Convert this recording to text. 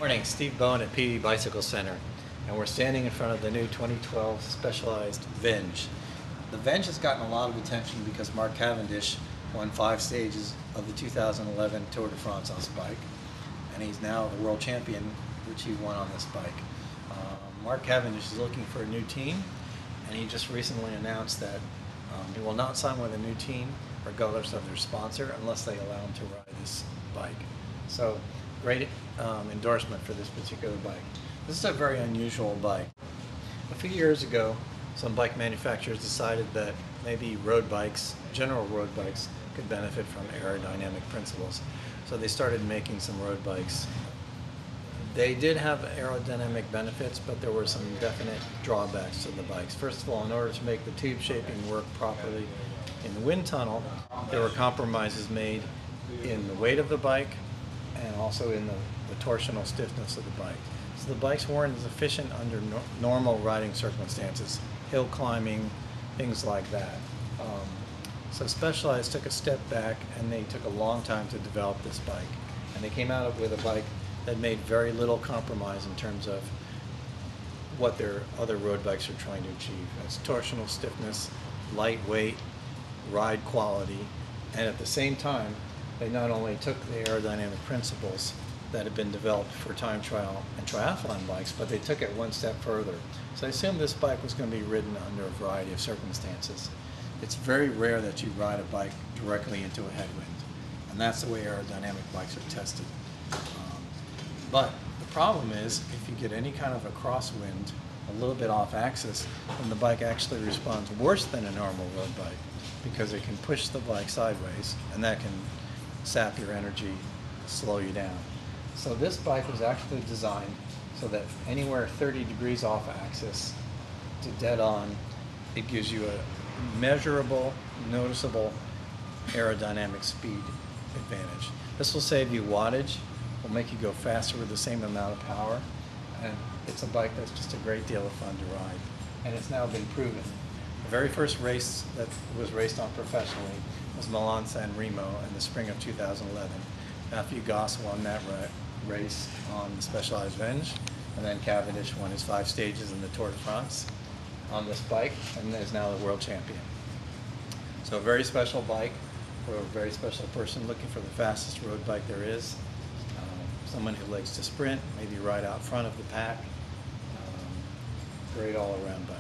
Morning, Steve Bowen at PD Bicycle Center, and we're standing in front of the new 2012 Specialized Venge. The Venge has gotten a lot of attention because Mark Cavendish won 5 stages of the 2011 Tour de France on this bike, and he's now the world champion, which he won on this bike. Mark Cavendish is looking for a new team, and he just recently announced that he will not sign with a new team regardless of their sponsor unless they allow him to ride this bike. So great endorsement for this particular bike. This is a very unusual bike. A few years ago, some bike manufacturers decided that maybe road bikes, general road bikes, could benefit from aerodynamic principles. So they started making some road bikes. They did have aerodynamic benefits, but there were some definite drawbacks to the bikes. First of all, in order to make the tube shaping work properly in the wind tunnel, there were compromises made in the weight of the bike and also in the torsional stiffness of the bike. So the bikes weren't as efficient under normal riding circumstances, hill climbing, things like that. So Specialized took a step back, and they took a long time to develop this bike. And they came out with a bike that made very little compromise in terms of what their other road bikes are trying to achieve. It's torsional stiffness, lightweight, ride quality, and at the same time, they not only took the aerodynamic principles that had been developed for time trial and triathlon bikes, but they took it one step further. So I assumed this bike was going to be ridden under a variety of circumstances. It's very rare that you ride a bike directly into a headwind, and that's the way aerodynamic bikes are tested. But the problem is, if you get any kind of a crosswind, a little bit off axis, then the bike actually responds worse than a normal road bike because it can push the bike sideways, and that can sap your energy, slow you down. So this bike was actually designed so that anywhere 30 degrees off axis to dead on, it gives you a measurable, noticeable aerodynamic speed advantage. This will save you wattage, will make you go faster with the same amount of power, and it's a bike that's just a great deal of fun to ride, and it's now been proven. The very first race that was raced on professionally was Milan-San Remo in the spring of 2011. Matthew Goss won that race on the Specialized Venge, and then Cavendish won his 5 stages in the Tour de France on this bike, and is now the world champion. So a very special bike for a very special person looking for the fastest road bike there is. Someone who likes to sprint, maybe ride out front of the pack. Great all-around bike.